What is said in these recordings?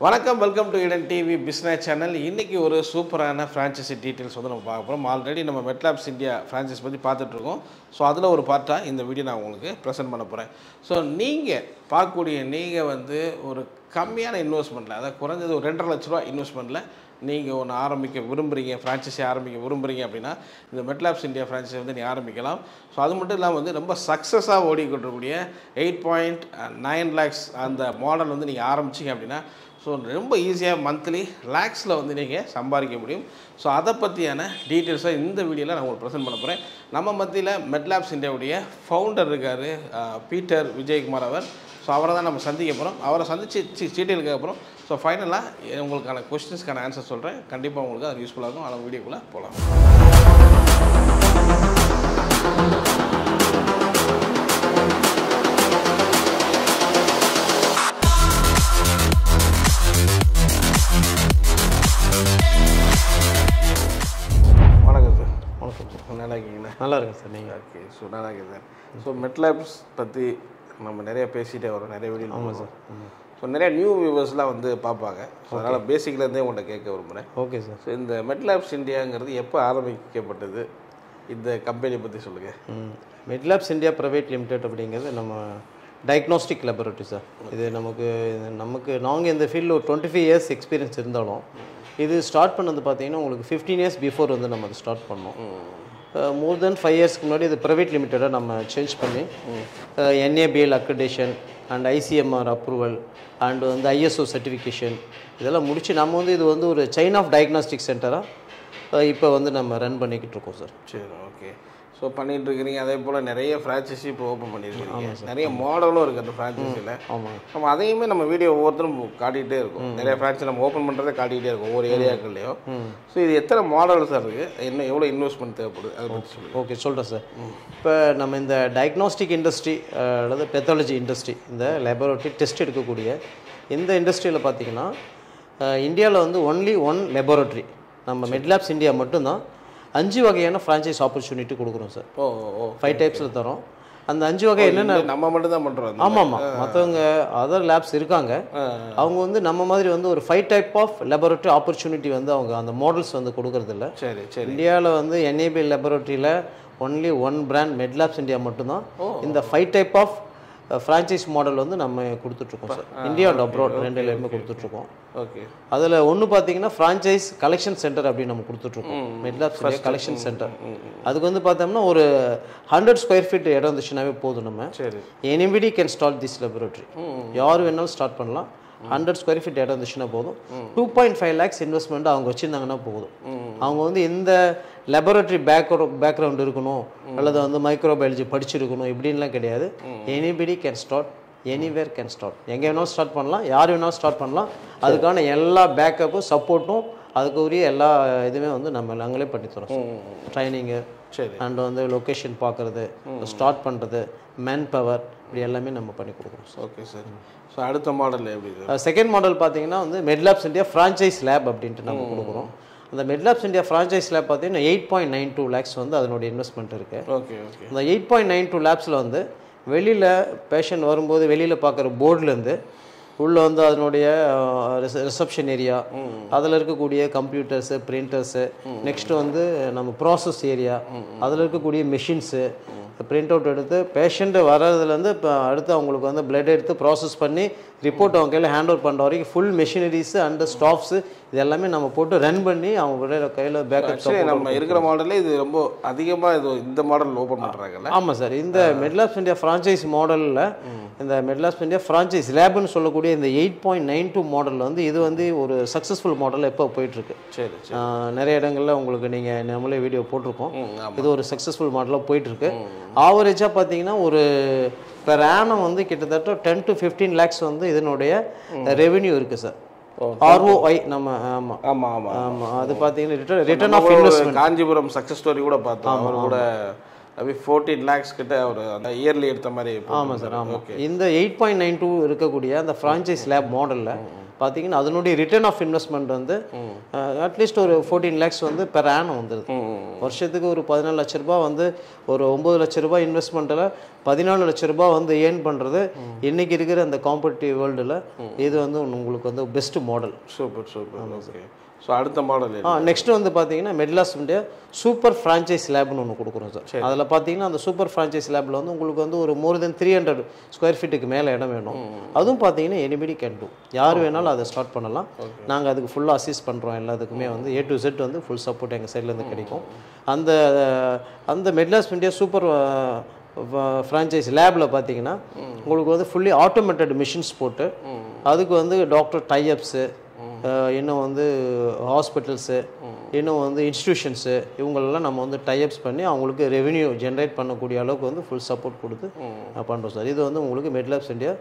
வணக்கம், welcome to Eden TV business channel. இன்றைக்கி ஒரு சூப்பரான ஃப்ரான்ச்சைசி டீட்டெயில்ஸ் வந்து நம்ம பார்க்க போகிறோம். ஆல்ரெடி நம்ம மெட்லாப்ஸ் இந்தியா ஃப்ரான்ச்சைஸ் பற்றி பார்த்துட்ருக்கோம். ஸோ அதில் ஒரு பார்ட்டாக இந்த வீடியோ நான் உங்களுக்கு ப்ரெசென்ட் பண்ண போகிறேன். ஸோ நீங்கள் பார்க்கக்கூடிய நீங்கள் வந்து ஒரு கம்மியான இன்வெஸ்ட்மெண்ட்டில், அதாவது குறைஞ்சது ஒரு 2.5 லட்ச ரூபா இன்வெஸ்ட்மெண்ட்டில் நீங்கள் ஒன்று ஆரம்பிக்க விரும்புகிறீங்க, ஃப்ரான்ச்சைஸி ஆரம்பிக்க விரும்புகிறீங்க அப்படின்னா இந்த மெட்லாப்ஸ் இந்தியா ஃப்ரான்ச்சைஸி வந்து நீங்கள் ஆரம்பிக்கலாம். ஸோ அது மட்டும் இல்லாமல் வந்து ரொம்ப சக்ஸஸாக ஓடிக்கொண்டிருக்கக்கூடிய 8.9 lakhs அந்த மாடல் வந்து நீங்கள் ஆரம்பிச்சிங்க அப்படின்னா ஸோ ரொம்ப ஈஸியாக மந்த்லி லேக்ஸில் வந்து நீங்கள் சம்பாதிக்க முடியும். ஸோ அதை பற்றியான டீட்டெயில்ஸாக இந்த வீடியோவில் நான் உங்களுக்கு ப்ரெசென்ட் பண்ண போகிறேன். நம்ம மத்தியில் மெட்லாப்ஸ் இந்தியாவுடைய ஃபவுண்டர் இருக்கார், பீட்டர் விஜயகுமார் அவர். ஸோ அவரை தான் நம்ம சந்திக்க போகிறோம். அவரை சந்தித்து டீட்டெயில் கேட்க போகிறோம். ஸோ ஃபைனலாக உங்களுக்கான கொஸ்டின்ஸ்க்கான ஆன்சர் சொல்கிறேன். கண்டிப்பாக உங்களுக்கு அது யூஸ்ஃபுல்லாக இருக்கும். அந்த வீடியோக்குள்ளே போகலாம். வணக்கம் சார். வணக்கம் சார். நல்லா இருக்கீங்களா? நல்லா இருக்கேன் சார். நீங்கள்? ஓகே. ஸோ நல்லா இருக்குது சார். ஸோ மெட்லாப்ஸ் பற்றி நம்ம நிறைய பேசிகிட்டே வரோம், நிறைய வீடியோ. ஆமாம் சார். ஸோ நிறைய நியூ வியூவர்ஸ்லாம் வந்து பார்ப்பாங்க. ஸோ அதனால் பேசிக்லேருந்தே உங்கள்கிட்ட கேட்க விரும்புகிறேன். Okay sir. ஸோ இந்த மெட்லாப்ஸ் இந்தியாங்கிறது எப்போ ஆரம்பிக்கப்பட்டது, இந்த கம்பெனி பற்றி சொல்லுங்கள். மெட்லாப்ஸ் இந்தியா ப்ரைவேட் லிமிடெட் அப்படிங்கிறது நம்ம டயக்னோஸ்டிக் லெபரட்டரி சார். இது நமக்கு நாங்கள் இந்த ஃபீல்டில் ஒரு 25 years எக்ஸ்பீரியன்ஸ் இருந்தாலும் இது ஸ்டார்ட் பண்ணது பார்த்தீங்கன்னா உங்களுக்கு 15 years பிஃபோர் வந்து நம்ம அதை ஸ்டார்ட் பண்ணோம். மோர் தென் 5 yearsக்கு முன்னாடி இது ப்ரைவேட் லிமிட்டடாக நம்ம சேஞ்ச் பண்ணி NABL accreditation and ICMR approval and வந்து ISO சர்டிஃபிகேஷன் இதெல்லாம் முடித்து நம்ம வந்து இது வந்து ஒரு செயின் ஆஃப் டயக்னாஸ்டிக் சென்டராக இப்போ வந்து நம்ம ரன் பண்ணிக்கிட்டு இருக்கோம் சார். சரி, ஓகே. ஸோ பண்ணிகிட்டு இருக்கிறீங்க. அதே போல் நிறைய ஃப்ரான்ச்சைஸி இப்போ ஓப்பன் பண்ணியிருக்கீங்க. நிறைய மாடலும் இருக்குது அந்த ஃப்ரான்ச்சைஸியில். ஆமாம். நம்ம அதையுமே நம்ம வீடியோ ஒவ்வொருத்தரும் காட்டிகிட்டே இருக்கும். நிறைய ஃப்ரான்ச்சைஸி நம்ம ஓப்பன் பண்ணுறதை காட்டிகிட்டே இருக்கும் ஒவ்வொரு ஏரியாக்கள்லையும். ஸோ இது எத்தனை மாடல்ஸ் இருக்குது, என்ன எவ்வளோ இன்வெஸ்ட்மெண்ட் தேவைப்படுது, அதை பற்றி சொல்லுங்கள். ஓகே, சொல்கிறேன் சார். இப்போ நம்ம இந்த டயக்னாஸ்டிக் இண்டஸ்ட்ரி அல்லது பெத்தாலஜி இண்டஸ்ட்ரி, இந்த லேபரட்டரி டெஸ்ட் எடுக்கக்கூடிய இந்த இண்டஸ்ட்ரியில் பார்த்திங்கன்னா இந்தியாவில் வந்து ஒன்லி ஒன் லெபரட்டரி நம்ம மெட்லாப்ஸ் இந்தியா மட்டும்தான் 5 வகையான ஃப்ரான்ச்சைஸ் ஆப்பர்ச்சுனிட்டி கொடுக்குறோம் சார். 5 டைப்ஸில் தரோம். அந்த 5 வகை என்னென்ன நம்ம மட்டும் தான் பண்ணுறோம். ஆமாம். மற்றவங்க அதர் லேப்ஸ் இருக்காங்க. அவங்க வந்து நம்ம மாதிரி வந்து ஒரு 5 type ஆஃப் லெபரட்டரி ஆப்பர்ச்சுனிட்டி வந்து அவங்க அந்த மாடல்ஸ் வந்து கொடுக்கறதில்ல. சரி சரி. இந்தியாவில் வந்து NABL லெபரட்டரியில் only one brand Medlabs India மட்டும்தான் இந்த 5 type ஆஃப் ஃப்ரான்ச்சைஸ் மாடல் வந்து நம்ம கொடுத்துட்ருக்கோம் சார். இந்தியா அண்ட் அப்ராட் ரெண்டுலேயுமே கொடுத்துட்ருக்கோம். ஓகே. அதில் ஒன்று பார்த்தீங்கன்னா ஃப்ரான்ச்சைஸ் கலெக்ஷன் சென்டர் அப்படின்னு நம்ம கொடுத்துட்ருக்கோம். மெட்லாப்ஸ் இந்தியா கலெக்ஷன் சென்டர். அதுக்கு வந்து பார்த்தோம்னா ஒரு 100 square feet இடம் இருந்துச்சுனாவே போதும். நம்ம சரி anybody can start this laboratory. யார் வேணாலும் ஸ்டார்ட் பண்ணலாம். 100 square feet இடம் இருந்துச்சுன்னா போதும். 2.5 lakhs இன்வெஸ்ட்மெண்ட் அவங்க வச்சுருந்தாங்கன்னா போதும். அவங்க வந்து இந்த லெபரட்டரி பேக்ரவுண்ட் இருக்கணும் அல்லது வந்து மைக்ரோபயாலஜி படிச்சிருக்கணும் இப்படின்லாம் கிடையாது. Anybody can start, anywhere can start. எங்கே வேணாலும் ஸ்டார்ட் பண்ணலாம், யார் வேணாலும் ஸ்டார்ட் பண்ணலாம். அதுக்கான எல்லா பேக்கப்பும் சப்போர்ட்டும் அதுக்கு உரிய எல்லா இதுவுமே வந்து நம்ம நாங்களே பண்ணித்தரோம். ட்ரைனிங்கு அண்ட் வந்து லொக்கேஷன் பார்க்குறது, ஸ்டார்ட் பண்ணுறது, மேன் பவர், இப்படி எல்லாமே நம்ம பண்ணி கொடுக்குறோம். Okay sir. ஸோ அடுத்த மாடல் எப்படி? செகண்ட் மாடல் பார்த்தீங்கன்னா வந்து மெட்லாப்ஸ் இந்தியா ஃப்ரான்ச்சைஸ் லேப் அப்படின்ட்டு நம்ம கொடுக்குறோம். அந்த மெட்லாப்ஸ் இந்தியா ஃப்ரான்ச்சைஸ் லேப் பார்த்தீங்கன்னா 8.92 lakhs வந்து அதனுடைய இன்வெஸ்ட்மெண்ட் இருக்குது. Okay okay. அந்த 8.92 lakhsல வந்து வெளியில் பேஷண்ட் வரும்போது வெளியில் பார்க்குற போர்ட்லேருந்து உள்ளே வந்து அதனுடைய ரிசப்ஷன் ஏரியா, அதில் இருக்கக்கூடிய கம்ப்யூட்டர்ஸு, பிரிண்டர்ஸு, நெக்ஸ்ட்டு வந்து நம்ம ப்ராசஸ் ஏரியா, அதில் இருக்கக்கூடிய மெஷின்ஸு, பிரிண்ட் அவுட் எடுத்து பேஷண்ட்டு வர்றதுலேருந்து இப்போ அடுத்து அவங்களுக்கு வந்து பிளட் எடுத்து ப்ராசஸ் பண்ணி ரிப்போர்ட் அவங்க கையில் ஹேண்ட் ஓவர் பண்ணுற வரைக்கும் ஃபுல் மெஷினரிஸு அண்ட் ஸ்டாஃப்ஸு இது எல்லாமே நம்ம போட்டு ரன் பண்ணி அவங்க கையில் பேக்கப். நம்ம இருக்கிற மாடலே இது ரொம்ப அதிகமாக இது இந்த மாடல் ஓப்பன் பண்ணுறாங்கல்ல? ஆமாம் சார். இந்த மெட்லாப்ஸ் இந்தியா ஃப்ரான்ச்சைஸ் மாடலில் இந்த மெட்லாப்ஸ் இந்தியா ஃப்ரான்ச்சைஸ் லேப்னு சொல்லக்கூடிய இந்த 8.92 மாடலில் வந்து இது வந்து ஒரு சக்ஸஸ்ஃபுல் மாடலில் எப்போ போயிட்டுருக்கு. சரி சரி. நிறைய இடங்களில் உங்களுக்கு நீங்கள் நம்மளே வீடியோ போட்டிருக்கோம். இது ஒரு சக்ஸஸ்ஃபுல் மாடலாக போயிட்டுருக்கு. ஆவரேஜாக பார்த்தீங்கன்னா ஒரு பெர் ஆனம் வந்து கிட்டத்தட்ட 10 to 15 lakhs வந்து இதனுடைய ரெவென்யூ இருக்குது சார். ROI நம்ம ஆமாம் ஆமாம் ஆமாம் ஆமாம். அது பார்த்தீங்கன்னா return of investment. Kanchipuram success story கூட பார்த்தோம். அவர் கூட 14 lakhs கிட்ட ஒரு அந்த இயர்லி எடுத்த மாதிரி. ஆமாம் சார். ஆமாம். இந்த 8.92 இருக்கக்கூடிய அந்த ஃப்ரான்ச்சைஸ் லேப் மாடலில் பார்த்தீங்கன்னா அதனுடைய ரிட்டர்ன் ஆஃப் இன்வெஸ்ட்மெண்ட் வந்து அட்லீஸ்ட் ஒரு 14 lakhs வந்து பெர் ஆனம் வந்துடுது. வருஷத்துக்கு ஒரு 14 லட்ச ரூபாய் வந்து ஒரு 9 லட்ச ரூபாய் இன்வெஸ்ட்மெண்ட்டில் 14 லட்ச ரூபாய் வந்து ஏர்ன் பண்ணுறது இன்றைக்கி இருக்கிற அந்த காம்படிட்டிவ் வேர்ல்டில் இது வந்து உங்களுக்கு வந்து best model. Super super. Okay. So அடுத்த மாடல் நெக்ஸ்ட் வந்து பார்த்தீங்கன்னா மெட்லாஸ் இந்தியா சூப்பர் ஃப்ரான்ச்சைஸ் லேப்னு ஒன்று கொடுக்குறோம் சார். அதில் பார்த்தீங்கன்னா அந்த சூப்பர் ஃப்ரான்ச்சைஸ் லேபில் வந்து உங்களுக்கு வந்து ஒரு மோர் தென் 300 ஸ்கொயர் ஃபீட்டுக்கு மேலே இடம் வேணும். அதுவும் பார்த்தீங்கன்னா எனிபடி கேன் டூ, யார் வேணாலும் அதை ஸ்டார்ட் பண்ணலாம். நாங்கள் அதுக்கு ஃபுல்லாக அசிஸ்ட் பண்ணுறோம். எல்லாத்துக்குமே வந்து A to Z வந்து ஃபுல் சப்போர்ட் எங்கள் சைட்லேருந்து கிடைக்கும். அந்த அந்த மெட்லாஸ் இந்தியா சூப்பர் ஃப்ரான்ச்சைஸ் லேபில் பார்த்தீங்கன்னா உங்களுக்கு வந்து ஃபுல்லி ஆட்டோமேட்டட் மிஷின்ஸ் போட்டு அதுக்கு வந்து டாக்டர் டைஅப்ஸு, இன்னும் வந்து ஹாஸ்பிட்டல்ஸு, இன்னும் வந்து இன்ஸ்டிடியூஷன்ஸு, இவங்களெல்லாம் நம்ம வந்து டைஅப்ஸ் பண்ணி அவங்களுக்கு ரெவென்யூ ஜென்ரேட் பண்ணக்கூடிய அளவுக்கு வந்து ஃபுல் சப்போர்ட் கொடுத்து பண்ணுறோம் சார். இது வந்து உங்களுக்கு மெட்லாப்ஸ் இந்தியா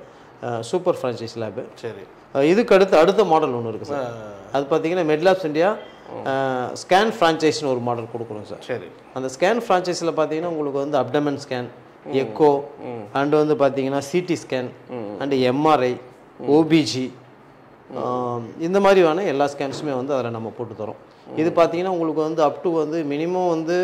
சூப்பர் ஃப்ரான்ச்சைஸ் லேபு. சரி. இதுக்கு அடுத்த மாடல் ஒன்று இருக்குது சார். அது பார்த்தீங்கன்னா மெட்லாப்ஸ் இந்தியா ஸ்கேன் ஃப்ரான்ச்சைஸ்னு ஒரு மாடல் கொடுக்குறோம் சார். சரி. அந்த ஸ்கேன் ஃப்ரான்ச்சைஸில் பார்த்தீங்கன்னா உங்களுக்கு வந்து அப்டமன் ஸ்கேன், எக்கோ, அண்ட் வந்து பார்த்தீங்கன்னா CT scan and MRI, OBG, இந்த மாதிரியான எல்லா ஸ்கேன்ஸுமே வந்து அதில் நம்ம போட்டு தரோம். இது பார்த்தீங்கன்னா உங்களுக்கு வந்து அப் டு வந்து மினிமம் வந்து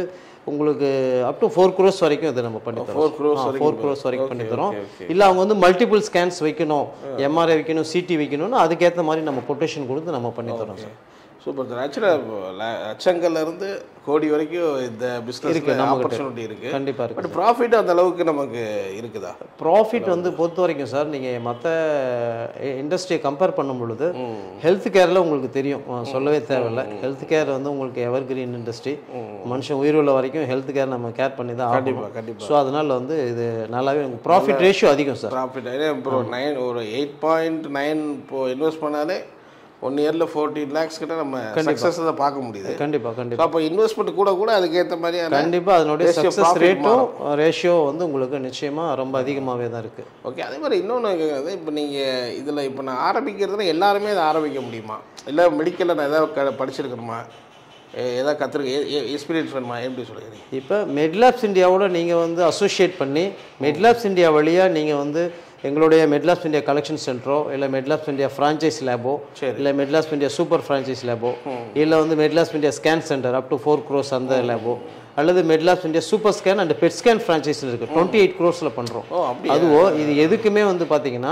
உங்களுக்கு அப் டு 4 crores வரைக்கும் இதை நம்ம பண்ணி தரோம். 4 crores வரைக்கும் பண்ணி தரோம். இல்லை அவங்க வந்து மல்டிபிள் ஸ்கேன்ஸ் வைக்கணும், MRI வைக்கணும், சிடி வைக்கணும்னு அதுக்கேற்ற மாதிரி நம்ம கொட்டேஷன் கொடுத்து நம்ம பண்ணி தரோம் சார். Super sir. ஆக்சுவலாக லட்சங்கள்லேருந்து கோடி வரைக்கும் இந்த பிஸ்னஸ் ஆப்பர்ச்சுனிட்டி இருக்குது. கண்டிப்பாக இருக்குது. பட் ப்ராஃபிட் அந்த அளவுக்கு நமக்கு இருக்குதா? ப்ராஃபிட் வந்து பொறுத்த வரைக்கும் சார், நீங்கள் மற்ற இண்டஸ்ட்ரியை கம்பேர் பண்ணும் பொழுது ஹெல்த் கேரில் உங்களுக்கு தெரியும், சொல்லவே தேவையில்லை. ஹெல்த் கேர் வந்து உங்களுக்கு எவர் கிரீன் இண்டஸ்ட்ரி. மனுஷன் உயிர் உள்ள வரைக்கும் ஹெல்த் கேர் நம்ம கேர் பண்ணி தான் ஆகும். கண்டிப்பாக. ஸோ அதனால் வந்து இது நல்லாவே ப்ராஃபிட் ரேஷியோ அதிகம் சார். ப்ராஃபிட் இப்போ 8.9 இப்போ இன்வெஸ்ட் பண்ணாலே 1 yearல 14 lakhs கிட்ட நம்ம சக்ஸஸ் தான் பார்க்க முடியுது. கண்டிப்பாக. அப்போ இன்வெஸ்ட்மெண்ட் கூட அதுக்கேற்ற மாதிரி கண்டிப்பாக அதனுடைய சக்ஸஸ் ரேஷியோ வந்து உங்களுக்கு நிச்சயமாக ரொம்ப அதிகமாகவே தான் இருக்குது. ஓகே. அதே மாதிரி இன்னொன்று கேட்குறது, இப்போ நீங்கள் இதில் இப்போ நான் ஆரம்பிக்கிறதுனா எல்லாருமே இதை ஆரம்பிக்க முடியுமா? இல்லை மெடிக்கலில் நான் ஏதாவது படிச்சிருக்கணுமா, ஏதாவது கற்றுக்க எக்ஸ்பீரியன்ஸ் வேணுமா, எப்படி சொல்லுறீங்க? இப்போ மெட்லாப்ஸ் இந்தியாவோட நீங்கள் வந்து அசோசியேட் பண்ணி மெட்லாப்ஸ் இந்தியா வழியாக நீங்கள் வந்து எங்களுடைய மெட்லாப்ஸ் இந்தியா கலெக்ஷன் சென்டரோ, இல்லை மெட்லாப்ஸ் இந்தியா ஃப்ரான்ச்சைஸ் லேபோ, இல்லை மெட்லாப்ஸ் இந்தியா சூப்பர் ஃப்ரான்ச்சைஸ் லேபோ, இல்லை வந்து Medlabs India scan centre up to 4 crores அந்த லேபோ, அல்லது Medlabs India super scan and PET scan franchise இருக்குது. 28 crores பண்ணுறோம். அதுவோ இது எதுக்குமே வந்து பார்த்தீங்கன்னா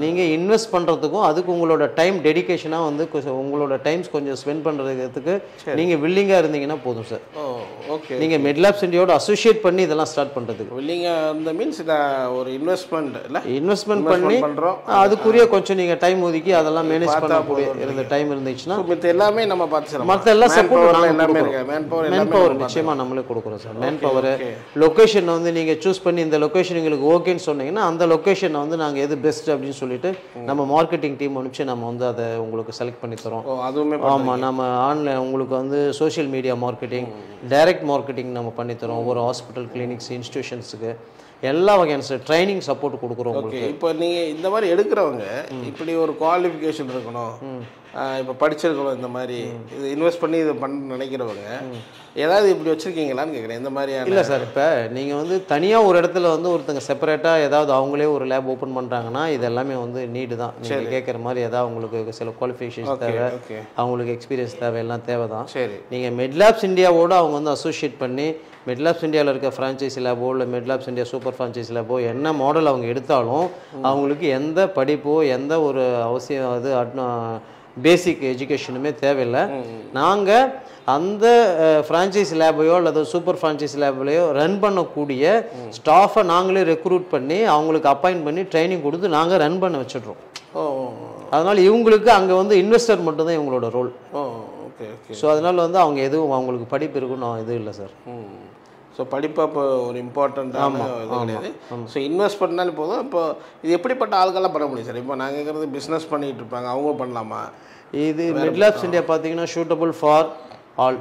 நீங்கள் இன்வெஸ்ட் பண்ணுறதுக்கும் அதுக்கு உங்களோட டைம் டெடிகேஷனாக வந்து உங்களோட டைம்ஸ் கொஞ்சம் ஸ்பெண்ட் பண்ணுறதுக்கு நீங்கள் வில்லிங்காக இருந்தீங்கன்னா போதும் சார். ஓகே. நீங்கள் மெட்லாப்ஸ் இந்தியாவோட அசோசியேட் பண்ணி இதெல்லாம் ஸ்டார்ட் பண்ணுறதுக்கு வில்லிங்காக இந்த மீன்ஸ் ஒரு இன்வெஸ்ட்மெண்ட் இல்லை, இன்வெஸ்ட்மெண்ட் பண்ணி அதுக்குரிய கொஞ்சம் நீங்கள் டைம் ஒதுக்கி அதெல்லாம் மேனேஜ் பண்ணக்கூடிய இருந்த டைம் இருந்துச்சுன்னா மற்ற எல்லாமே நம்ம பார்த்துக்கலாம். மற்ற எல்லாம் சப்போர்ட் மேன் பவர் நிச்சயமாக நம்மளே கொடுக்குறோம் சார். மேன் பவர் லொக்கேஷன் வந்து நீங்கள் சூஸ் பண்ணி இந்த லொக்கேஷன் எங்களுக்கு ஓகேன்னு சொன்னீங்கன்னா அந்த லொக்கேஷனை வந்து நாங்கள் எது பெஸ்ட் அப்படின்னு சொல்லிட்டு நம்ம மார்க்கெட்டிங் டீம் அனுப்பிச்சு நம்ம வந்து அதை உங்களுக்கு செலக்ட் பண்ணி தரோம். அதுவுமே ஆமாம், நம்ம ஆன்லைன் உங்களுக்கு வந்து social media marketing, direct marketing நம்ம பண்ணித்தரோம். ஒவ்வொரு ஹாஸ்பிட்டல், கிளினிக்ஸ், இன்ஸ்டிடியூஷன்ஸுக்கு எல்லா வகையான ட்ரைனிங் சப்போர்ட் கொடுக்குறோம். ஓகே. இப்போ நீங்கள் இந்த மாதிரி எடுக்கிறவங்க இப்படி ஒரு குவாலிஃபிகேஷன் இருக்கணும், இப்போ படிச்சிருக்கணும், இந்த மாதிரி இது இன்வெஸ்ட் பண்ணி இதை பண்ண நினைக்கிறவங்க ஏதாவது இப்படி வச்சுருக்கீங்களான்னு கேட்குறேன். இந்த மாதிரி இல்லை சார். இப்போ நீங்கள் வந்து தனியாக ஒரு இடத்துல வந்து ஒருத்தங்க செப்பரேட்டாக ஏதாவது அவங்களே ஒரு லேப் ஓப்பன் பண்ணுறாங்கன்னா இது எல்லாமே வந்து நீடு தான். நீங்கள் கேட்குற மாதிரி ஏதாவது உங்களுக்கு சில குவாலிஃபிகேஷன்ஸ் தேவை, அவங்களுக்கு எக்ஸ்பீரியன்ஸ் தேவை, எல்லாம் தேவை தான். சரி. நீங்கள் மெட்லாப்ஸ் இந்தியாவோடு அவங்க வந்து அசோசியேட் பண்ணி மெட்லாப்ஸ் இந்தியாவில் இருக்க ஃப்ரான்ச்சைசி லேபோ, இல்லை மெட்லாப்ஸ் இந்தியா சூப்பர் ஃப்ரான்ச்சைசி லேபோ என்ன மாடல் அவங்க எடுத்தாலும் அவங்களுக்கு எந்த படிப்போ எந்த ஒரு அவசியம் அது பேசிக் எஜுகேஷனுமே தேவையில்லை. நாங்கள் அந்த ஃப்ரான்ச்சைசி லேபையோ அல்லது சூப்பர் ஃப்ரான்ச்சைசி லேப்லையோ ரன் பண்ணக்கூடிய ஸ்டாஃபை நாங்களே ரெக்ரூட் பண்ணி அவங்களுக்கு அப்பாயிண்ட் பண்ணி ட்ரைனிங் கொடுத்து நாங்கள் ரன் பண்ண வச்சிடுறோம். அதனால் இவங்களுக்கு அங்கே வந்து இன்வெஸ்டர் மட்டும்தான் இவங்களோட ரோல். ஓகே. ஸோ அதனால் வந்து அவங்க எதுவும் அவங்களுக்கு படிப்பு இருக்குன்னு எதுவும் இல்லை சார். ஸோ படிப்பு அப்போ ஒரு இம்பார்ட்டண்ட்டான இது கிடையாது. ஸோ இன்வெஸ்ட் பண்ணாலும் போதும். இப்போ இது எப்படிப்பட்ட ஆள்கள்லாம் பண்ண முடியும் சார்? இப்போ நாங்கள் இருக்கிறது பிஸ்னஸ் பண்ணிகிட்டு இருப்பாங்க, அவங்க பண்ணலாமா? இது மெட்லாப்ஸ் இந்தியா பார்த்தீங்கன்னா சூட்டபுள் ஃபார் ஆல்.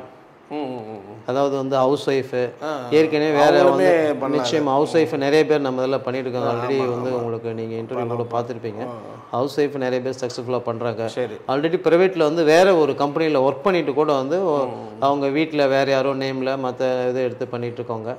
அதாவது வந்து ஹவுஸ் ஒய்ஃபு ஏற்கனவே வேற வந்து நிச்சயம் ஹவுஸ் ஒய்ஃப் நிறைய பேர் நம்ம இதில் பண்ணிட்டு இருக்காங்க. ஆல்ரெடி வந்து உங்களுக்கு நீங்கள் இன்டர்வியூ கூட பார்த்துருப்பீங்க. ஹவுஸ் ஒய்ஃப் நிறைய பேர் சக்ஸஸ்ஃபுல்லாக பண்ணுறாங்க. ஆல்ரெடி ப்ரைவேட்டில் வந்து வேற ஒரு கம்பெனியில் ஒர்க் பண்ணிட்டு கூட வந்து அவங்க வீட்டில் வேற யாரோ நேமில் மற்ற இதை எடுத்து பண்ணிட்டு இருக்காங்க.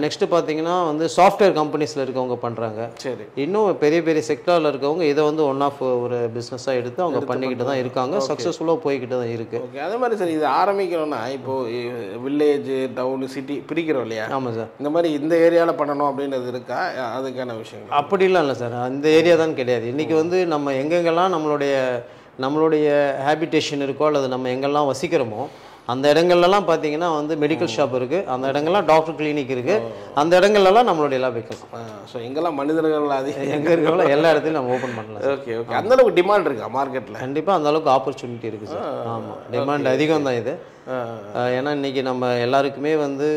நெக்ஸ்ட் பார்த்தீங்கன்னா வந்து சாஃப்ட்வேர் கம்பெனிஸில் இருக்கவங்க பண்ணுறாங்க. சரி, இன்னும் பெரிய பெரிய செக்டாரில் இருக்கவங்க இதை வந்து ஒன் ஆஃப் ஒரு பிஸ்னஸாக எடுத்து அவங்க பண்ணிக்கிட்டு தான் இருக்காங்க. சக்ஸஸ்ஃபுல்லாக போய்கிட்டு தான் இருக்குது. ஓகே, அதே மாதிரி சார் இது ஆரம்பிக்கிறோன்னா இப்போது வில்லேஜ் டவுன் சிட்டி பிரிக்கிறோம் இல்லையா? ஆமாம் சார். இந்த மாதிரி இந்த ஏரியாவில் பண்ணணும் அப்படின்றது இருக்கா? அதுக்கான விஷயம் அப்படிலாம் இல்லை சார். அந்த ஏரியா தான் கிடையாது. இன்றைக்கி வந்து நம்ம எங்கெங்கெல்லாம் நம்மளுடைய ஹேபிடேஷன் இருக்கோ அல்லது நம்ம எங்கெல்லாம் வசிக்கிறோமோ அந்த இடங்கள்லாம் பார்த்தீங்கன்னா வந்து மெடிக்கல் ஷாப் இருக்குது, அந்த இடங்கள்லாம் டாக்டர் கிளினிக் இருக்குது, அந்த இடங்கள்லாம் நம்மளுடைய எல்லாம் வைக்கலாம். ஸோ எங்கெல்லாம் மனிதர்கள் அதிகம் எங்கே இருக்கிறோம் எல்லா இடத்துலையும் நம்ம ஓப்பன் பண்ணலாம். ஓகே ஓகே, அந்த அளவுக்கு டிமாண்ட் இருக்கா மார்க்கெட்டில்? கண்டிப்பாக அந்த அளவுக்கு ஆப்பர்ச்சுனிட்டி இருக்குது சார். ஆமாம், டிமாண்ட் அதிகம் தான் இது. ஏன்னா இன்றைக்கி நம்ம எல்லாருக்குமே வந்து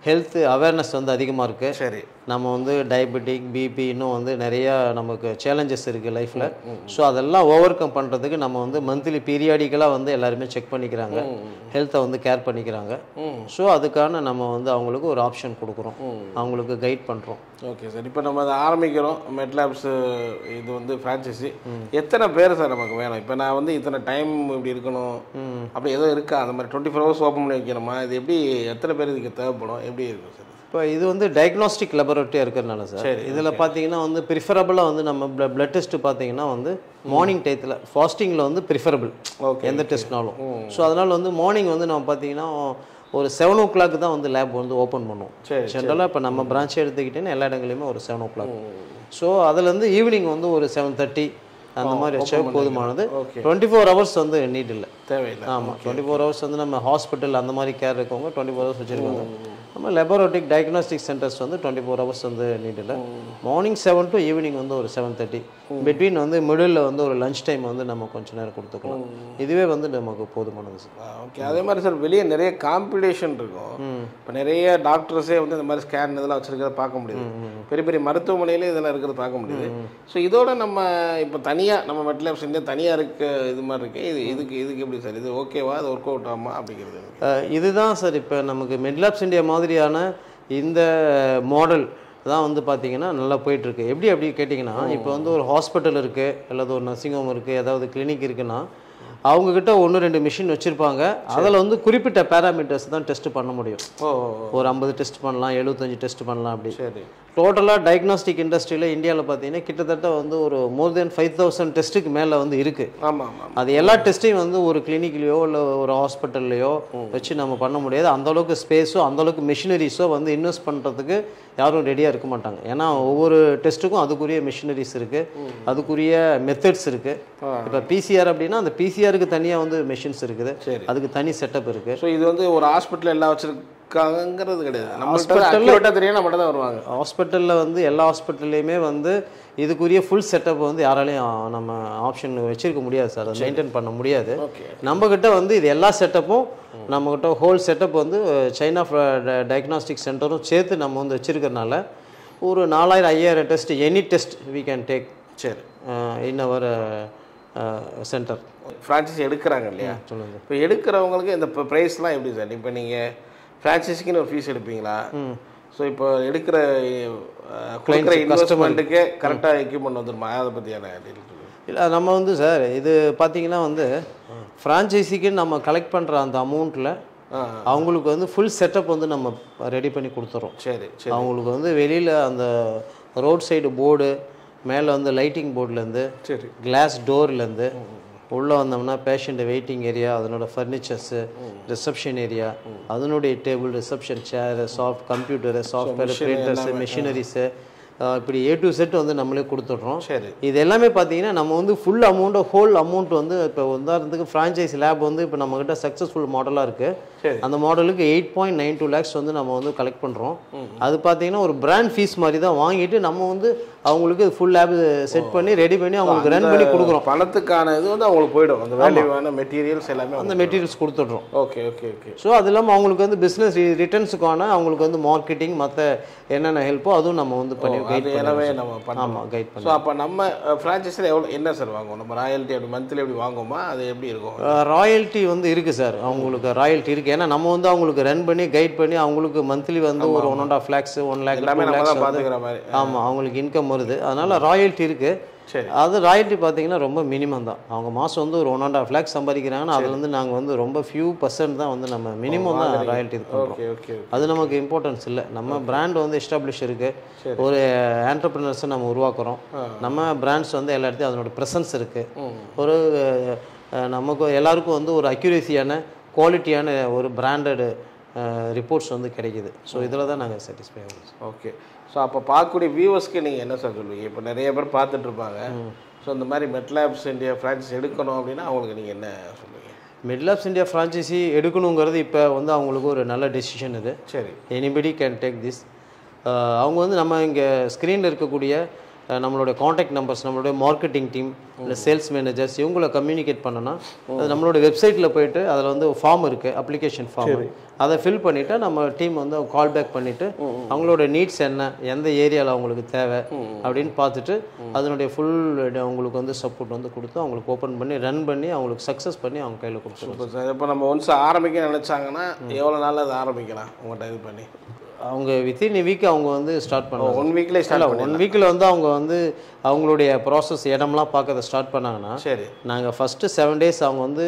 ஹெல்த் அவேர்னஸ் வந்து அதிகமாக இருக்குது. சரி, நம்ம வந்து டயபெட்டிக் பிபி இன்னும் வந்து நிறையா நமக்கு சேலஞ்சஸ் இருக்குது லைஃப்பில். ஸோ அதெல்லாம் ஓவர் கம் பண்ணுறதுக்கு நம்ம வந்து மந்த்லி பீரியாடிக்கலாக வந்து எல்லாருமே செக் பண்ணிக்கிறாங்க, ஹெல்த்தை வந்து கேர் பண்ணிக்கிறாங்க. ஸோ அதுக்கான நம்ம வந்து அவங்களுக்கு ஒரு ஆப்ஷன் கொடுக்குறோம், அவங்களுக்கு கைட் பண்ணுறோம். ஓகே சார், இப்போ நம்ம அதை ஆரம்பிக்கிறோம் மெட்லாப்ஸ் இது வந்து ஃப்ரான்ச்சைசி. எத்தனை பேர் சார் நமக்கு வேணும்? இப்போ நான் வந்து இத்தனை டைம் இப்படி இருக்கணும் அப்படி ஏதோ இருக்கா? அந்த மாதிரி 24 hours ஓப்பன் பண்ணி வைக்கணுமா? இது எப்படி, எத்தனை பேர் இதுக்கு தேவைப்படும், எப்படி இருக்கும் சார்? இப்போ இது வந்து டயக்னாஸ்டிக் லெபரட்டரியாக இருக்கிறதுனால சார் இதில் பார்த்தீங்கன்னா வந்து ப்ரிஃபரபிளாக வந்து நம்ம பிளட் டெஸ்ட் பார்த்தீங்கன்னா வந்து மார்னிங் டயத்தில் ஃபாஸ்டிங்கில் வந்து ப்ரிஃபரபிள் எந்த டெஸ்ட்னாலும். ஸோ அதனால் வந்து மார்னிங் வந்து நம்ம பார்த்தீங்கன்னா ஒரு 7 o'clock தான் வந்து லேப் வந்து ஓப்பன் பண்ணுவோம். ஜென்ரலாக இப்போ நம்ம பிரான்ச் எடுத்துக்கிட்டேன்னா எல்லா இடங்களையுமே ஒரு 7 o'clock. ஸோ அதுலேருந்து ஈவினிங் வந்து ஒரு 7:30 அந்த மாதிரி வச்சா போதுமானது. 24 hours வந்து நீட் இல்லை, தேவையில்லை. ஆமாம், 24 hours வந்து நம்ம ஹாஸ்பிட்டல் அந்த மாதிரி கேர் இருக்கவங்க 24 hours வச்சுருக்காங்க. நம்ம லெபரோட்டிக் டயக்னாஸ்டிக் சென்டர்ஸ் வந்து 24 hours வந்து நீட் இல்லை. மார்னிங் 7 to ஈவினிங் வந்து ஒரு 7:30 பிட்வீன் வந்து மிடில் வந்து ஒரு லஞ்ச் டைம் வந்து நம்ம கொஞ்சம் நேரம் கொடுத்துக்கலாம். இதுவே வந்து நமக்கு போதுமானது சார். ஓகே, அதே மாதிரி சார் வெளியே நிறைய காம்படிஷன் இருக்கும். இப்போ நிறைய டாக்டர்ஸே வந்து இந்த மாதிரி ஸ்கேன் இதெல்லாம் வச்சுருக்கிறத பார்க்க முடியுது, பெரிய பெரிய மருத்துவமனையிலே இதெல்லாம் இருக்கிறத பார்க்க முடியுது. ஸோ இதோட நம்ம இப்போ தனியாக நம்ம மெட்லாப்ஸ் இந்தியா தனியாக இருக்க இது மாதிரி இருக்குது. இதுக்கு எப்படி சார், இது ஓகேவா, அது ஒர்க் அவுட் ஆகுமா அப்படிங்கிறது? இதுதான் சார் இப்போ நமக்கு மெட்லாப்ஸ் இந்தியா மாதிரியான இந்த மாடல் தான் வந்து பார்த்தீங்கன்னா நல்லா போயிட்டுருக்கு. எப்படி கேட்டிங்கன்னா இப்போ வந்து ஒரு ஹாஸ்பிட்டல் இருக்குது அல்லது ஒரு நர்சிங் ஹோம் இருக்குது, ஏதாவது கிளினிக் இருக்குன்னா அவங்கக்கிட்ட 1-2 மிஷின் வச்சுருப்பாங்க. அதில் வந்து குறிப்பிட்ட பேராமீட்டர்ஸ் தான் டெஸ்ட் பண்ண முடியும். ஒரு 50 டெஸ்ட் பண்ணலாம், 75 டெஸ்ட் பண்ணலாம். அப்படி சரி, டோட்டலாக டயக்னாஸ்டிக் இண்டஸ்ட்ரியில் இந்தியாவில் பார்த்தீங்கன்னா கிட்டத்தட்ட வந்து ஒரு மோர் தென் 5000 டெஸ்ட்டுக்கு மேலே வந்து இருக்குது. ஆமாம், அது எல்லா டெஸ்ட்டையும் வந்து ஒரு கிளினிக்லேயோ இல்லை ஒரு ஹாஸ்பிட்டல்லையோ வச்சு நம்ம பண்ண முடியாது. அந்தளவுக்கு ஸ்பேஸோ அந்தளவுக்கு மிஷினரிஸோ வந்து இன்வெஸ்ட் பண்ணுறதுக்கு யாரும் ரெடியாக இருக்க மாட்டாங்க. ஏன்னா ஒவ்வொரு டெஸ்ட்டுக்கும் அதுக்குரிய மிஷினரிஸ் இருக்குது, அதுக்குரிய மெத்தட்ஸ் இருக்குது. இப்போ பிசிஆர் அப்படின்னா அந்த பிசிஆருக்கு தனியாக வந்து மெஷின்ஸ் இருக்குது, அதுக்கு தனி செட்டப் இருக்குது. ஸோ இது வந்து ஒரு ஹாஸ்பிட்டல் எல்லாம் வச்சுருக்காங்கிறது கிடையாது, ஹாஸ்பிட்டலில் தெரியும் நம்ம தான் வருவாங்க. ஹாஸ்பிட்டலில் வந்து எல்லா ஹாஸ்பிட்டல்லையுமே வந்து இதுக்குரிய ஃபுல் செட்டப் வந்து யாராலையும் நம்ம ஆப்ஷன் வச்சுருக்க முடியாது சார், அதை மெயின்டைன் பண்ண முடியாது. நம்மக்கிட்ட வந்து இது எல்லா செட்டப்பும் நம்மக்கிட்ட ஹோல் செட்டப் வந்து சைனா டயக்னாஸ்டிக் சென்டரும் சேர்த்து நம்ம வந்து வச்சுருக்கிறதுனால ஒரு 4000-5000 test any test we can take. சரி, இன் அவர் சென்டர். ஃப்ரான்ச்சைஸி எடுக்கிறாங்க இல்லையா? சொல்லுங்கள். இப்போ எடுக்கிறவங்களுக்கு இந்த ப்ரைஸ்லாம் எப்படி சார்? இப்போ நீங்கள் ஃப்ரான்ச்சைஸிக்குன்னு ஒரு ஃபீஸ் எடுப்பீங்களா? ஸோ இப்போ எடுக்கிற இன்வெஸ்ட்மெண்ட்டுக்கு கரெக்டாக எக்யூப்மெண்ட் வந்துருமா? அதை பற்றியான இல்லை, நம்ம வந்து சார் இது பார்த்தீங்கன்னா வந்து ஃப்ரான்ச்சைஸிக்கு நம்ம கலெக்ட் பண்ணுற அந்த அமௌண்ட்டில் அவங்களுக்கு வந்து ஃபுல் செட்டப் வந்து நம்ம ரெடி பண்ணி கொடுத்துறோம். சரி, அவங்களுக்கு வந்து வெளியில் அந்த ரோட் சைடு போர்டு, மேலே வந்து லைட்டிங் போர்ட்லேருந்து, சரி, கிளாஸ் டோர்லேருந்து உள்ளே வந்தோம்னா பேஷண்ட் வெயிட்டிங் ஏரியா, அதனோட ஃபர்னிச்சர்ஸு, ரிசப்ஷன் ஏரியா, அதனுடைய டேபிள், ரிசப்ஷன் சேரு, கம்ப்யூட்டரு, சாஃப்ட்வேர், பிரிண்டர்ஸு, மிஷினரிஸு, இப்படி A to Z வந்து நம்மளே கொடுத்துட்றோம். சரி, இது எல்லாமே பார்த்தீங்கன்னா நம்ம வந்து ஃபுல் அமௌண்ட்டு ஹோல் அமௌண்ட் வந்து இப்போ உதாரணத்துக்கு ஃப்ரான்ச்சைஸ் லேப் வந்து இப்போ நம்மக்கிட்ட சக்ஸஸ்ஃபுல் மாடலாக இருக்குது. அந்த மாடலுக்கு 8.92 lakhs வந்து நம்ம வந்து கலெக்ட் பண்ணுறோம். அது பார்த்தீங்கன்னா ஒரு பிராண்ட் ஃபீஸ் மாதிரி தான் வாங்கிட்டு நம்ம வந்து அவங்களுக்கு ஃபுல் லேப் செட் பண்ணி ரெடி பண்ணி அவங்களுக்கு ரன் பண்ணி கொடுக்குறோம். பணத்துக்கான இது வந்து அவங்களுக்கு போயிடும், அந்த வேல்யூவான மெட்டீரியல்ஸ் எல்லாமே அந்த மெட்டீரியல்ஸ் கொடுத்துட்றோம். Okay okay okay. ஸோ அது இல்லாமல் அவங்களுக்கு வந்து பிஸ்னஸ் ரிட்டர்ன்ஸுக்கான அவங்களுக்கு வந்து மார்க்கெட்டிங் மற்ற என்னென்ன ஹெல்ப்போ அதுவும் நம்ம வந்து பண்ணி கைட் எனவே நம்ம பண்ணோம். ஆமாம் கைட் பண்ணி. ஸோ அப்போ நம்ம ஃப்ரான்ச்சைஸில் எவ்வளோ என்ன சார் வாங்குவோம்? நம்ம ராயல்ட்டி அப்படி மந்த்லி எப்படி வாங்குவோமா, அது எப்படி இருக்கும்? ராயல்ட்டி வந்து இருக்குது சார், அவங்களுக்கு ராயல்ட்டி இருக்குது. ஏன்னா நம்ம வந்து அவங்களுக்கு ரன் பண்ணி கைட் பண்ணி அவங்களுக்கு மந்த்லி வந்து ஒரு 1.5 lakhs 1 lakh எல்லாமே நம்ம தான் பார்த்துக்கிற மாதிரி. ஆமாம், அவங்களுக்கு இன்கம் வருது, அதனால் ராயல்ட்டி இருக்குது. சரி, அது ராயல்ட்டி பார்த்தீங்கன்னா ரொம்ப மினிமம் தான். அவங்க மாதம் வந்து ஒரு 1.5 lakhs சம்பாதிக்கிறாங்கன்னா அதில் வந்து நாங்கள் வந்து ரொம்ப ஃபியூ % தான் வந்து நம்ம மினிமம் தான் ராயல்ட்டி இது பண்ணுறோம். Okay okay. அது நமக்கு இம்பார்ட்டன்ஸ் இல்லை. நம்ம பிராண்ட் வந்து எஸ்டாப்ளிஷ் இருக்குது, ஒரு ஆண்டர்பிரினர்ஸை நம்ம உருவாக்குறோம். நம்ம பிராண்ட்ஸ் வந்து எல்லா இடத்தையும் அதனோட ப்ரெசன்ஸ் இருக்குது. ஒரு நமக்கு எல்லாருக்கும் வந்து ஒரு அக்யூரேசியான குவாலிட்டியான ஒரு பிராண்டட் ரிப்போர்ட்ஸ் வந்து கிடைக்குது. ஸோ இதில் தான் நாங்கள் சாட்டிஸ்ஃபை ஆகும். ஓகே. ஸோ அப்போ பார்க்கக்கூடிய வியூவர்ஸ்க்கு நீங்கள் என்ன சார் சொல்லுவீங்க? இப்போ நிறைய பேர் பார்த்துட்ருப்பாங்க, ஸோ இந்த மாதிரி மெட்லாப்ஸ் இந்தியா ஃப்ரான்ச்சைஸ் எடுக்கணும் அப்படின்னா அவங்களுக்கு நீங்கள் என்ன சொல்லுவீங்க? மெட்லாப்ஸ் இந்தியா ஃப்ரான்ச்சைசி எடுக்கணுங்கிறது இப்போ வந்து அவங்களுக்கு ஒரு நல்ல டெசிஷன் இது. சரி, எனிபடி கேன் டேக் திஸ். அவங்க வந்து நம்ம இங்கே ஸ்க்ரீனில் இருக்கக்கூடிய நம்மளோட காண்டாக்ட் நம்பர்ஸ், நம்மளுடைய மார்க்கெட்டிங் டீம் இல்லை சேல்ஸ் மேனேஜர்ஸ் இவங்கள கம்யூனிகேட் பண்ணோன்னா அது நம்மளோட வெப்சைட்டில் போய்ட்டு அதில் வந்து ஃபார்ம் இருக்குது, அப்ளிகேஷன் ஃபார்ம், அதை ஃபில் பண்ணிவிட்டு நம்ம டீம் வந்து கால் பேக் பண்ணிவிட்டு அவங்களோட நீட்ஸ் என்ன, எந்த ஏரியாவில் அவங்களுக்கு தேவை அப்படின்னு பார்த்துட்டு அதனுடைய ஃபுல் அவங்களுக்கு வந்து சப்போர்ட் வந்து கொடுத்து அவங்களுக்கு ஓப்பன் பண்ணி ரன் பண்ணி அவங்களுக்கு சக்ஸஸ் பண்ணி அவங்க கையில் கொடுத்துருவோம் சார். இப்போ நம்ம ஒன்ஸ் ஆரம்பிக்க நினச்சாங்கன்னா எவ்வளோ நாள் அதை ஆரம்பிக்கலாம் உங்கள்கிட்ட இது பண்ணி? அவங்க வித்தின் வீக் அவங்க வந்து ஸ்டார்ட் பண்ணுவாங்க. 1 weekலேயே ஸ்டார்ட் பண்ணலாம். 1 weekல வந்து அவங்க வந்து அவங்களுடைய ப்ராசஸ் இடம்லாம் பார்க்கறத ஸ்டார்ட் பண்ணாங்கன்னா சரி, நாங்கள் ஃபஸ்ட்டு 7 days அவங்க வந்து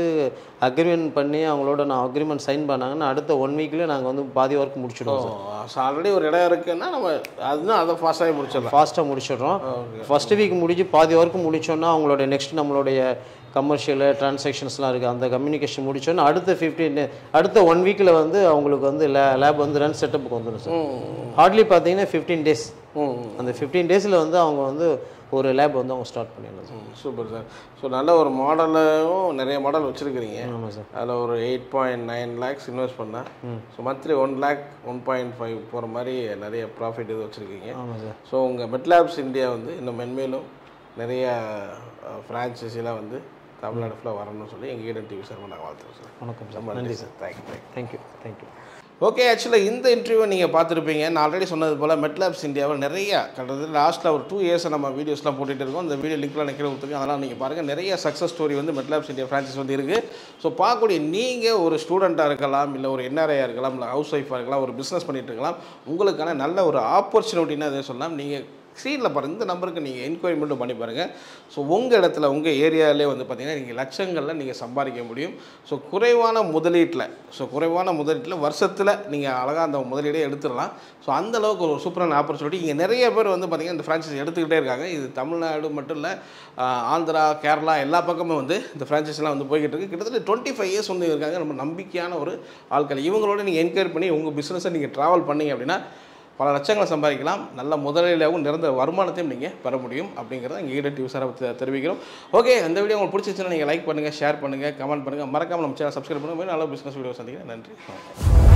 அக்ரிமெண்ட் பண்ணி அவங்களோட நான் அக்ரிமெண்ட் சைன் பண்ணாங்கன்னா அடுத்த 1 weekல நாங்கள் வந்து பாதி ஒர்க் முடிச்சிடுவோம் சார். ஸோ ஆல்ரெடி ஒரு இடம் இருக்குன்னா நம்ம அதுதான் அதை ஃபாஸ்ட்டாகவே முடிச்சிடலாம். ஃபாஸ்ட்டாக முடிச்சிடுறோம். ஃபஸ்ட்டு வீக் முடிஞ்சு பாதி ஒர்க் முடிச்சோன்னா அவங்களோட நெக்ஸ்ட் நம்மளுடைய கமர்ஷியல் டிரான்சாக்ஷன்ஸ்லாம் இருக்குது, அந்த கம்யூனிகேஷன் முடிச்சோன்னா அடுத்த 1 weekல வந்து அவங்களுக்கு வந்து லேப் வந்து ரன் செட்டப்புக்கு வந்துடும் சார். ஹார்ட்லி பார்த்தீங்கன்னா 15 days. அந்த 15 daysல வந்து அவங்க வந்து ஒரு லேப் வந்து அவங்க ஸ்டார்ட் பண்ணிடலாம் சார். Super sir. ஸோ நல்ல ஒரு மாடலும் நிறைய மாடல் வச்சுருக்கிறீங்க. ஆமாம் சார். அதில் ஒரு 8.9 lakhs இன்வெஸ்ட் பண்ணேன். ஸோ மந்த்லி 1 lakh 1.5 போகிற மாதிரி நிறைய ப்ராஃபிட் இது வச்சுருக்கீங்க. ஆமாம் சார். ஸோ உங்கள் மெட்லாப்ஸ் இந்தியா வந்து இன்னும் மென்மேலும் நிறைய ஃப்ரான்ச்சைஸிலாம் வந்து தமிழ்நாடு ஃபுல்லாக வரணும்னு சொல்லி எங்கள் ஈடன் டிவி சார் நாங்கள் வாழ்த்துறோம் சார். வணக்கம் சார். ரொம்ப நன்றி சார். தேங்க்யூ. ஓகே, ஆக்சுவலாக இந்த இன்டர்வியூ நீங்கள் பார்த்துருப்பீங்க. நான் ஆல்ரெடி சொன்னது போல் மெட்லாப்ஸ் இந்தியாவில் நிறைய கிட்டத்தட்ட லாஸ்ட்டில் ஒரு 2 years நம்ம வீடியோஸ்லாம் போட்டுகிட்டு இருக்கோம். அந்த வீடியோ லிங்க்லாம் நிற்கிற கொடுத்துருக்கேன், அதெல்லாம் நீங்கள் பாருங்கள். நிறைய சக்ஸஸ் ஸ்டோரி வந்து மெட்லாப்ஸ் இந்தியா ஃப்ரான்ச்சைஸ் வந்து இருக்குது. ஸோ பார்க்கக்கூடிய நீங்கள் ஒரு ஸ்டூடெண்ட்டாக இருக்கலாம், இல்லை ஒரு என்ஆர்ஐயாக இருக்கலாம், இல்லை ஹவுஸ் ஒய்ஃபாக இருக்கலாம், ஒரு பிஸ்னஸ் பண்ணிகிட்டு இருக்கலாம். உங்களுக்கான நல்ல ஒரு ஆப்பர்ச்சுனிட்டின்னு அதை சொல்லலாம். நீங்கள் ஸ்க்ரீனில் பாருங்கள், இந்த நம்பருக்கு நீங்கள் என்கொயரி மட்டும் பண்ணி பாருங்கள். ஸோ உங்கள் இடத்துல உங்கள் ஏரியாவிலே வந்து பார்த்திங்கன்னா நீங்கள் லட்சங்களில் நீங்கள் சம்பாதிக்க முடியும். ஸோ குறைவான முதலீட்டில் வருஷத்தில் நீங்கள் அழகாக அந்த முதலீடே எடுத்துடலாம். ஸோ அந்தளவுக்கு ஒரு சூப்பரான ஆப்பர்ச்சுனிட்டி. இங்கே நிறைய பேர் வந்து பார்த்திங்கன்னா இந்த ஃப்ரான்ச்சைஸ் எடுத்துக்கிட்டே இருக்காங்க. இது தமிழ்நாடு மட்டும் இல்லை, ஆந்திரா, கேரளா எல்லா பக்கமும் வந்து இந்த ஃப்ரான்ச்சைஸ்லாம் வந்து போய்கிட்டு இருக்குது. கிட்டத்தட்ட 25 years வந்து இருக்காங்க. ரொம்ப நம்பிக்கையான ஒரு ஆட்கள். இவங்களோட நீங்கள் என்கொயரி பண்ணி உங்கள் பிஸ்னஸை நீங்கள் ட்ராவல் பண்ணிங்க அப்படின்னா பல லட்சங்களை சம்பாதிக்கலாம். நல்ல முதலீடாகவும் நிரந்தர வருமானத்தையும் நீங்கள் பெற முடியும் அப்படிங்கிறத எங்கள் ஈடன் டிவி சாரை தெரிவிக்கிறோம். ஓகே, இந்த வீடியோ உங்களுக்கு பிடிச்சிச்சுன்னா நீங்கள் லைக் பண்ணுங்கள், ஷேர் பண்ணுங்கள், கமெண்ட் பண்ணுங்கள். மறக்காமல் நம்ம சேனல் சப்ஸ்கிரைப் பண்ணுங்கள். நல்ல பிஸ்னஸ் வீடியோ சந்திக்கிறேன். நன்றி.